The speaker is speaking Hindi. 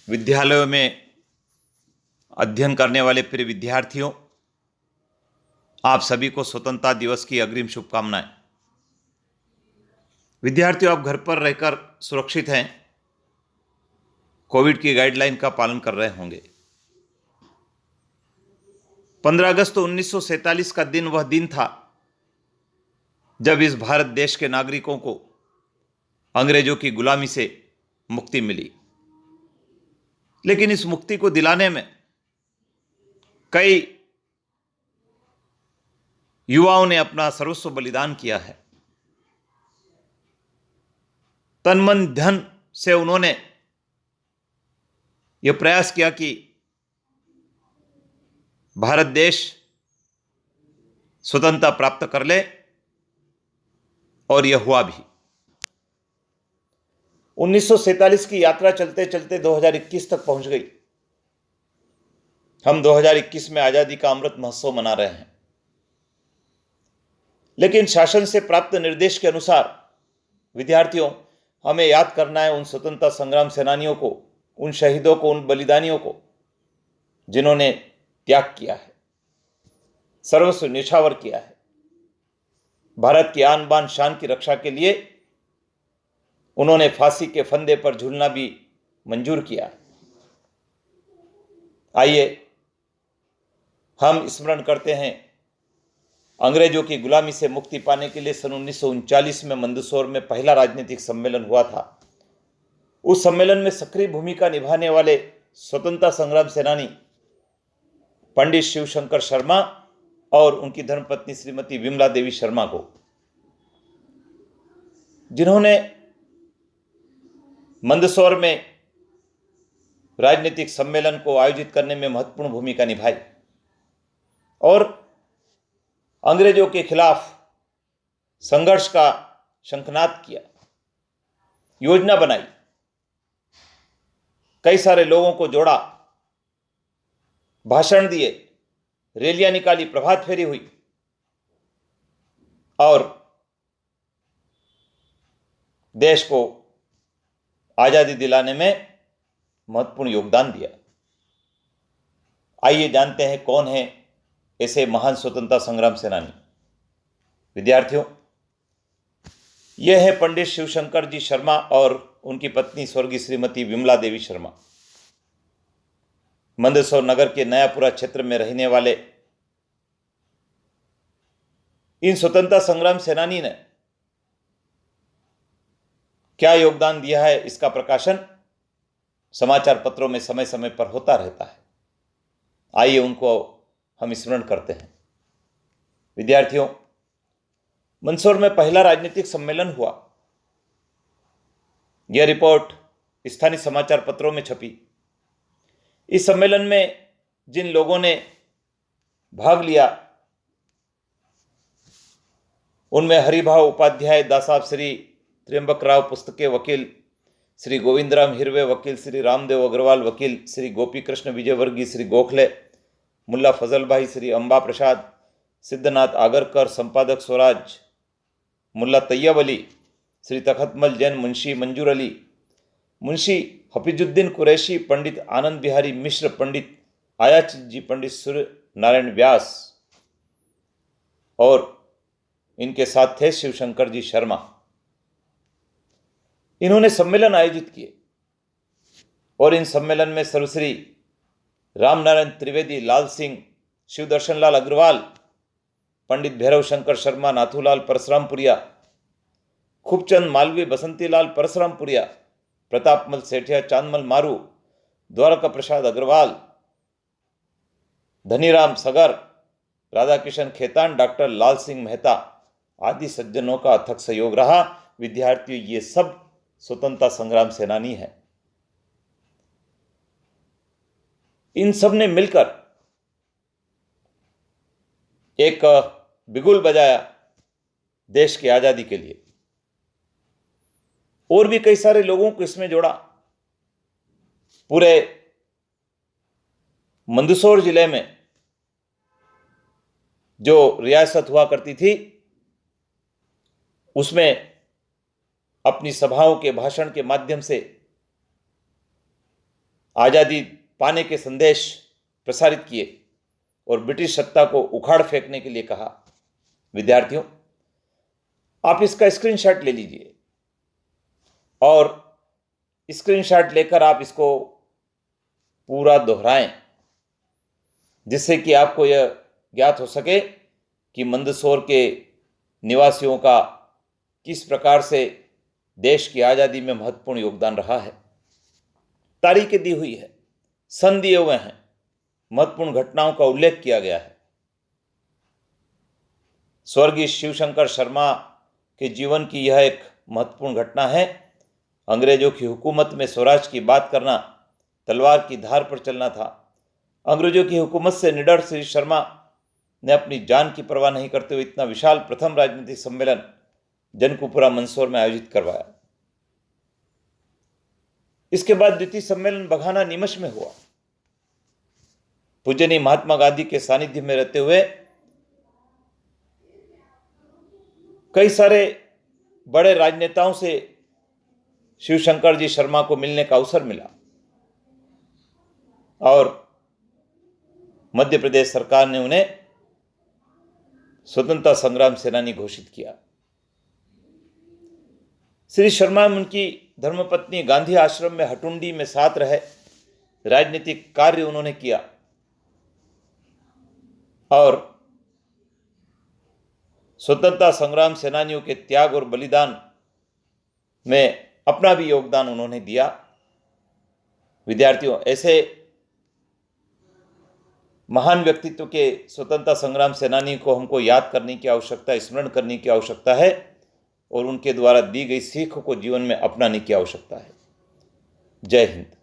विद्यालयों में अध्ययन करने वाले प्रिय विद्यार्थियों, आप सभी को स्वतंत्रता दिवस की अग्रिम शुभकामनाएं। विद्यार्थियों, आप घर पर रहकर सुरक्षित हैं, कोविड की गाइडलाइन का पालन कर रहे होंगे। 15 अगस्त 1947 का दिन वह दिन था जब इस भारत देश के नागरिकों को अंग्रेजों की गुलामी से मुक्ति मिली। लेकिन इस मुक्ति को दिलाने में कई युवाओं ने अपना सर्वस्व बलिदान किया है। तन मन धन से उन्होंने यह प्रयास किया कि भारत देश स्वतंत्रता प्राप्त कर ले, और यह हुआ भी। 1947 की यात्रा चलते चलते 2021 तक पहुंच गई। हम 2021 में आजादी का अमृत महोत्सव मना रहे हैं। लेकिन शासन से प्राप्त निर्देश के अनुसार विद्यार्थियों, हमें याद करना है उन स्वतंत्रता संग्राम सेनानियों को, उन शहीदों को, उन बलिदानियों को जिन्होंने त्याग किया है, सर्वस्व न्यौछावर किया है। भारत की आन बान शान की रक्षा के लिए उन्होंने फांसी के फंदे पर झूलना भी मंजूर किया। आइए हम स्मरण करते हैं, अंग्रेजों की गुलामी से मुक्ति पाने के लिए सन 1939 में मंदसौर में पहला राजनीतिक सम्मेलन हुआ था। उस सम्मेलन में सक्रिय भूमिका निभाने वाले स्वतंत्रता संग्राम सेनानी पंडित शिवशंकर शर्मा और उनकी धर्मपत्नी श्रीमती विमला देवी शर्मा को, जिन्होंने मंदसौर में राजनीतिक सम्मेलन को आयोजित करने में महत्वपूर्ण भूमिका निभाई और अंग्रेजों के खिलाफ संघर्ष का शंखनाद किया, योजना बनाई, कई सारे लोगों को जोड़ा, भाषण दिए, रैलियां निकाली, प्रभात फेरी हुई और देश को आजादी दिलाने में महत्वपूर्ण योगदान दिया। आइए जानते हैं कौन है ऐसे महान स्वतंत्रता संग्राम सेनानी। विद्यार्थियों, यह है पंडित शिवशंकर जी शर्मा और उनकी पत्नी स्वर्गीय श्रीमती विमला देवी शर्मा। मंदसौर नगर के नयापुरा क्षेत्र में रहने वाले इन स्वतंत्रता संग्राम सेनानी ने क्या योगदान दिया है, इसका प्रकाशन समाचार पत्रों में समय समय पर होता रहता है। आइए उनको हम स्मरण करते हैं। विद्यार्थियों, मंदसौर में पहला राजनीतिक सम्मेलन हुआ। यह रिपोर्ट स्थानीय समाचार पत्रों में छपी। इस सम्मेलन में जिन लोगों ने भाग लिया उनमें हरिभाव उपाध्याय, दासाब श्री त्र्यंबक राव पुस्तके वकील, श्री गोविंदराम हिरवे वकील, श्री रामदेव अग्रवाल वकील, श्री गोपी कृष्ण विजयवर्गीय, श्री गोखले, मुल्ला फजल भाई, श्री अंबा प्रसाद, सिद्धनाथ आगरकर, संपादक स्वराज, मुल्ला तैयब अली, श्री तखतमल जैन, मुंशी मंजूर अली, मुंशी हफीजुद्दीन कुरैशी, पंडित आनंद बिहारी मिश्र, पंडित आयाचित जी, पंडित सूर्य नारायण व्यास और इनके साथ थे शिवशंकर जी शर्मा। इन्होंने सम्मेलन आयोजित किए और इन सम्मेलन में सर्वश्री रामनारायण त्रिवेदी, लाल सिंह, शिवदर्शन लाल अग्रवाल, पंडित भैरव शंकर शर्मा, नाथूलाल परसरामपुरिया, खूबचंद मालवीय, बसंतीलाल परसरामपुरिया, प्रतापमल सेठिया, चांदमल मारू, द्वारका प्रसाद अग्रवाल, धनीराम सगर, राधाकिशन खेतान, डॉक्टर लाल सिंह मेहता आदि सज्जनों का अथक सहयोग रहा। विद्यार्थियों, ये सब स्वतंत्रता संग्राम सेनानी है। इन सब ने मिलकर एक बिगुल बजाया देश की आजादी के लिए। और भी कई सारे लोगों को इसमें जोड़ा। पूरे मंदसौर जिले में जो रियासत हुआ करती थी उसमें अपनी सभाओं के भाषण के माध्यम से आज़ादी पाने के संदेश प्रसारित किए और ब्रिटिश सत्ता को उखाड़ फेंकने के लिए कहा। विद्यार्थियों, आप इसका स्क्रीनशॉट ले लीजिए और स्क्रीनशॉट लेकर आप इसको पूरा दोहराएं, जिससे कि आपको यह ज्ञात हो सके कि मंदसौर के निवासियों का किस प्रकार से देश की आज़ादी में महत्वपूर्ण योगदान रहा है। तारीखें दी हुई है, सन दिए हुए हैं, महत्वपूर्ण घटनाओं का उल्लेख किया गया है। स्वर्गीय शिवशंकर शर्मा के जीवन की यह एक महत्वपूर्ण घटना है। अंग्रेजों की हुकूमत में स्वराज की बात करना तलवार की धार पर चलना था। अंग्रेजों की हुकूमत से निडर श्री शर्मा ने अपनी जान की परवाह नहीं करते हुए इतना विशाल प्रथम राजनीतिक सम्मेलन जनकुपुरा मंदसौर में आयोजित करवाया। इसके बाद द्वितीय सम्मेलन बघाना नीमच में हुआ। पूजनीय महात्मा गांधी के सानिध्य में रहते हुए कई सारे बड़े राजनेताओं से शिवशंकर जी शर्मा को मिलने का अवसर मिला और मध्य प्रदेश सरकार ने उन्हें स्वतंत्रता संग्राम सेनानी घोषित किया। श्री शर्मा उनकी धर्मपत्नी गांधी आश्रम में हटुंडी में साथ रहे, राजनीतिक कार्य उन्होंने किया और स्वतंत्रता संग्राम सेनानियों के त्याग और बलिदान में अपना भी योगदान उन्होंने दिया। विद्यार्थियों, ऐसे महान व्यक्तित्व के स्वतंत्रता संग्राम सेनानी को हमको याद करने की आवश्यकता, स्मरण करने की आवश्यकता है और उनके द्वारा दी गई सीख को जीवन में अपनाने की आवश्यकता है। जय हिंद।